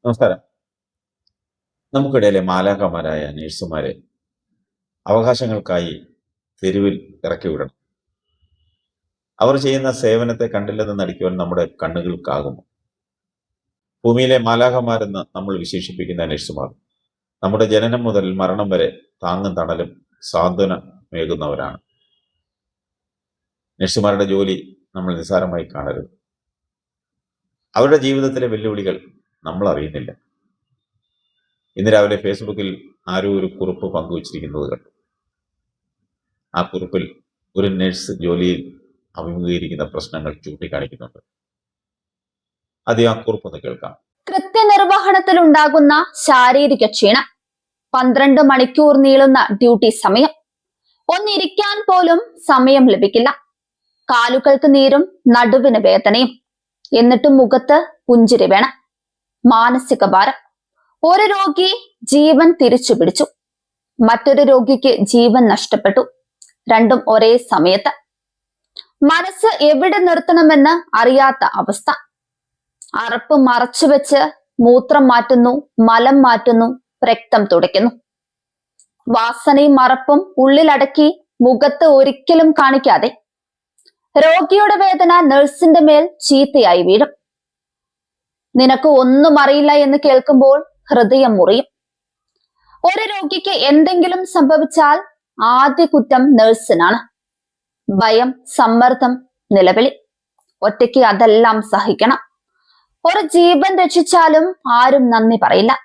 നമസ്കാരം. നമുക്കിടയിലെ മാലാഖമാരായ നഴ്സുമാരെ അവകാശങ്ങൾക്കായി തെരുവിൽ ഇറക്കി വിടണം. അവർ ചെയ്യുന്ന സേവനത്തെ കണ്ടില്ലെന്ന് നടിക്കുവാൻ നമ്മുടെ കണ്ണുകൾക്കാകുമോ? ഭൂമിയിലെ മാലാഖമാരെന്ന് നമ്മൾ വിശേഷിപ്പിക്കുന്ന നഴ്സുമാർ നമ്മുടെ ജനനം മുതൽ മരണം വരെ താങ്ങും തണലും സാന്ത്വനമേകുന്നവരാണ്. നഴ്സുമാരുടെ ജോലി നമ്മൾ നിസ്സാരമായി കാണരുത്. അവരുടെ ജീവിതത്തിലെ വെല്ലുവിളികൾ നമ്മൾ അറിയുന്നില്ല. ഇന്ന് രാവിലെ ഫേസ്ബുക്കിൽ ആരോ ഒരു കുറിപ്പ് പങ്കുവച്ചിരിക്കുന്നത് കണ്ടു. ആ കുറിപ്പിൽ ഒരു നഴ്സ് ജോലിയിൽ അഭിമുഖീകരിക്കുന്ന പ്രശ്നങ്ങൾ ചൂണ്ടിക്കാണിക്കുന്നുണ്ട്. ആദ്യം ആ കുറിപ്പൊന്ന് കേൾക്കാം. കൃത്യനിർവഹണത്തിൽ ഉണ്ടാകുന്ന ശാരീരിക ക്ഷീണം, 12 മണിക്കൂർ നീളുന്ന ഡ്യൂട്ടി സമയം, ഒന്നിരിക്കാൻ പോലും സമയം ലഭിക്കില്ല, കാലുകൾക്ക് നീരും നടുവിന് വേദനയും, എന്നിട്ടും മുഖത്ത് പുഞ്ചിരി വേണം, മാനസിക ഭാരം. ഒരു രോഗി ജീവൻ തിരിച്ചു പിടിച്ചു, മറ്റൊരു രോഗിക്ക് ജീവൻ നഷ്ടപ്പെട്ടു. രണ്ടും ഒരേ സമയത്ത്. മനസ്സ് എവിടെ നിർത്തണമെന്ന് അറിയാത്ത അവസ്ഥ. അറപ്പ് മറച്ചുവെച്ച് മൂത്രം മാറ്റുന്നു, മലം മാറ്റുന്നു, രക്തം തുടയ്ക്കുന്നു. വാസനയും മറപ്പും ഉള്ളിലടക്കി മുഖത്ത് ഒരിക്കലും കാണിക്കാതെ. രോഗിയുടെ വേദന നഴ്സിന്റെ മേൽ ചീത്തയായി വീഴും. നിനക്ക് ഒന്നും അറിയില്ല എന്ന് കേൾക്കുമ്പോൾ ഹൃദയം മുറിയും. ഒരു രോഗിക്ക് എന്തെങ്കിലും സംഭവിച്ചാൽ ആദ്യ കുറ്റം നഴ്സിനാണ്. ഭയം, സമ്മർദ്ദം, നിലവിളി. ഒറ്റയ്ക്ക് അതെല്ലാം സഹിക്കണം. ഒരു ജീവൻ രക്ഷിച്ചാലും ആരും നന്ദി പറയില്ല.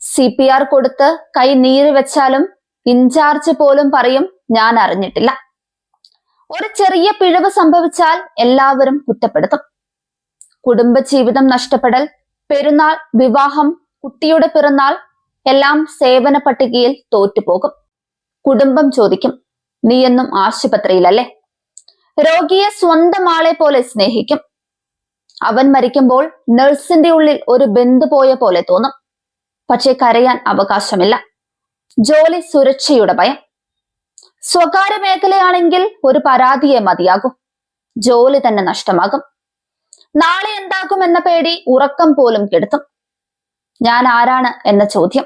CPR കൊടുത്ത് കൈ നീര് വെച്ചാലും ഇൻചാർജ് പോലും പറയും ഞാൻ അറിഞ്ഞിട്ടില്ല. ഒരു ചെറിയ പിഴവ് സംഭവിച്ചാൽ എല്ലാവരും കുറ്റപ്പെടുത്തും. കുടുംബജീവിതം നഷ്ടപ്പെടൽ, പെരുന്നാൾ, വിവാഹം, കുട്ടിയുടെ പിറന്നാൾ എല്ലാം സേവന പട്ടികയിൽ തോറ്റുപോകും. കുടുംബം ചോദിക്കും, നീ എന്നും ആശുപത്രിയിലല്ലേ? രോഗിയെ സ്വന്തം ആളെ പോലെ സ്നേഹിക്കും. അവൻ മരിക്കുമ്പോൾ നഴ്സിന്റെ ഉള്ളിൽ ഒരു ബന്ധു പോയ പോലെ തോന്നും. പക്ഷെ കരയാൻ അവകാശമില്ല. ജോലി സുരക്ഷയുടെ ഭയം. സ്വകാര്യ മേഖലയാണെങ്കിൽ ഒരു പരാതിയെ മതിയാകും, ജോലി തന്നെ നഷ്ടമാകും. നാളെ എന്താകും എന്ന പേടി ഉറക്കം പോലും കെടുത്തും. ഞാൻ ആരാണ് എന്ന ചോദ്യം.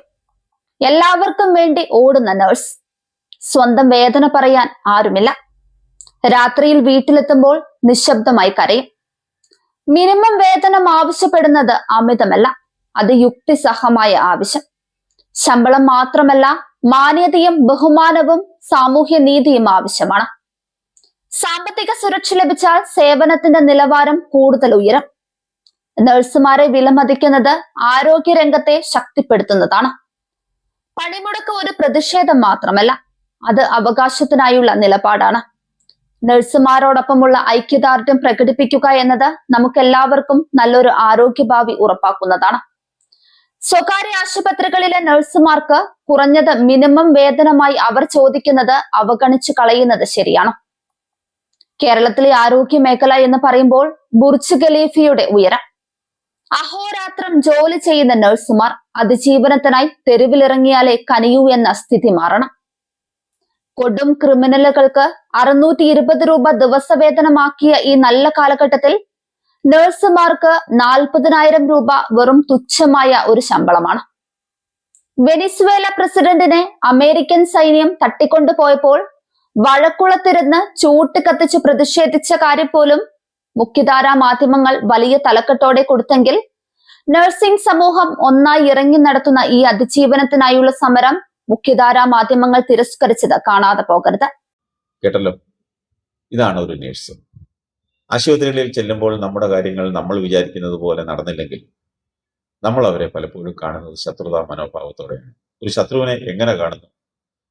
എല്ലാവർക്കും വേണ്ടി ഓടുന്ന നഴ്സ്. സ്വന്തം വേദന പറയാൻ ആരുമില്ല. രാത്രിയിൽ വീട്ടിലെത്തുമ്പോൾ നിശബ്ദമായി കരയും. മിനിമം വേതനം ആവശ്യപ്പെടുന്നത് അമിതമല്ല, അത് യുക്തിസഹമായ ആവശ്യം. ശമ്പളം മാത്രമല്ല, മാന്യതയും ബഹുമാനവും സാമൂഹ്യ നീതിയും ആവശ്യമാണ്. സാമ്പത്തിക സുരക്ഷ ലഭിച്ചാൽ സേവനത്തിന്റെ നിലവാരം കൂടുതൽ ഉയരും. നഴ്സുമാരെ വിലമതിക്കുന്നത് ആരോഗ്യരംഗത്തെ ശക്തിപ്പെടുത്തുന്നതാണ്. പണിമുടക്ക് ഒരു പ്രതിഷേധം മാത്രമല്ല, അത് അവകാശത്തിനായുള്ള നിലപാടാണ്. നഴ്സുമാരോടൊപ്പമുള്ള ഐക്യദാർഢ്യം പ്രകടിപ്പിക്കുക എന്നത് നമുക്കെല്ലാവർക്കും നല്ലൊരു ആരോഗ്യഭാവി ഉറപ്പാക്കുന്നതാണ്. സ്വകാര്യ ആശുപത്രികളിലെ നഴ്സുമാർക്ക് കുറഞ്ഞത് മിനിമം വേതനമായി അവർ ചോദിക്കുന്നത് അവഗണിച്ചു കളയുന്നത് ശരിയാണ്. കേരളത്തിലെ ആരോഗ്യ മേഖല എന്ന് പറയുമ്പോൾ ബുർജ് ഖലീഫയുടെ ഉയരം. അഹോരാത്രം ജോലി ചെയ്യുന്ന നഴ്സുമാർ അതിജീവനത്തിനായി തെരുവിലിറങ്ങിയാലേ കനിയൂ എന്ന സ്ഥിതി മാറണം. കൊടും ക്രിമിനലുകൾക്ക് 620 രൂപ ദിവസവേതനമാക്കിയ ഈ നല്ല കാലഘട്ടത്തിൽ നഴ്സുമാർക്ക് 40,000 രൂപ വെറും തുച്ഛമായ ഒരു ശമ്പളമാണ്. വെനിസ്വേല പ്രസിഡന്റിനെ അമേരിക്കൻ സൈന്യം തട്ടിക്കൊണ്ടുപോയപ്പോൾ വഴക്കുളത്തിരുന്ന് ചൂട്ട് കത്തിച്ച് പ്രതിഷേധിച്ച കാര്യം പോലും മുഖ്യധാരാ മാധ്യമങ്ങൾ വലിയ തലക്കെട്ടോടെ കൊടുത്തെങ്കിൽ നഴ്സിംഗ് സമൂഹം ഒന്നായി ഇറങ്ങി നടത്തുന്ന ഈ അതിജീവനത്തിനായുള്ള സമരം മുഖ്യധാരാ മാധ്യമങ്ങൾ തിരസ്കരിച്ചത് കാണാതെ പോകരുത്. കേട്ടല്ലോ, ഇതാണ് ഒരു നേഴ്സ്. ആശുപത്രികളിൽ ചെല്ലുമ്പോൾ നമ്മുടെ കാര്യങ്ങൾ നമ്മൾ വിചാരിക്കുന്നത് പോലെ നടന്നില്ലെങ്കിൽ നമ്മൾ അവരെ പലപ്പോഴും കാണുന്നത് ശത്രുതാ മനോഭാവത്തോടെയാണ്. ഒരു ശത്രുവിനെ എങ്ങനെ കാണുന്നു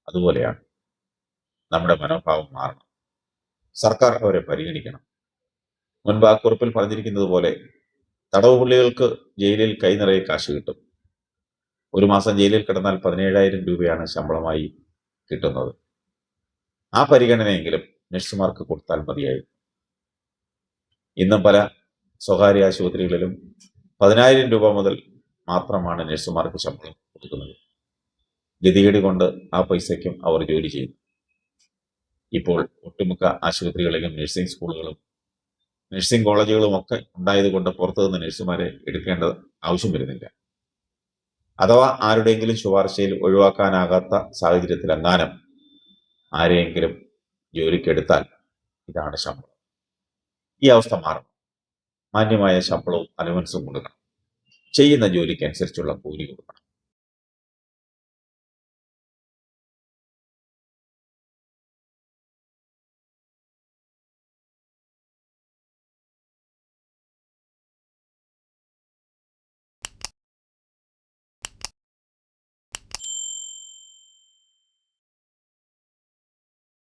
അതുപോലെയാണ്. നമ്മുടെ മനോഭാവം മാറണം. സർക്കാർ അവരെ പരിഗണിക്കണം. മുൻപ് ആ കുറിപ്പിൽ പറഞ്ഞിരിക്കുന്നത് പോലെ തടവ് പുള്ളികൾക്ക് ജയിലിൽ കൈനിറയെ കാശ് കിട്ടും. ഒരു മാസം ജയിലിൽ കിടന്നാൽ 17,000 രൂപയാണ് ശമ്പളമായി കിട്ടുന്നത്. ആ പരിഗണനയെങ്കിലും നഴ്സുമാർക്ക് കൊടുത്താൽ മതിയായി. ഇന്നും പല സ്വകാര്യ ആശുപത്രികളിലും 10,000 രൂപ മുതൽ മാത്രമാണ് നഴ്സുമാർക്ക് ശമ്പളം കൊടുക്കുന്നത്. ഗതികേട് കൊണ്ട് ആ പൈസയ്ക്കും അവർ ജോലി ചെയ്യുന്നു. ഇപ്പോൾ ഒട്ടുമിക്ക ആശുപത്രികളിലും നഴ്സിംഗ് സ്കൂളുകളും നഴ്സിംഗ് കോളേജുകളും ഒക്കെ ഉണ്ടായതുകൊണ്ട് പുറത്തുനിന്ന് നഴ്സുമാരെ എടുക്കേണ്ട ആവശ്യം വരുന്നില്ല. അഥവാ ആരുടെയെങ്കിലും ശുപാർശയിൽ ഒഴിവാക്കാനാകാത്ത സാഹചര്യത്തിൽ എങ്ങാനും ആരെയെങ്കിലും ജോലിക്കെടുത്താൽ ഇതാണ് ശമ്പളം. ഈ അവസ്ഥ മാറണം. മാന്യമായ ശമ്പളവും അലവൻസും കൊടുക്കണം. ചെയ്യുന്ന ജോലിക്ക് അനുസരിച്ചുള്ള കൂലി കൊടുക്കണം.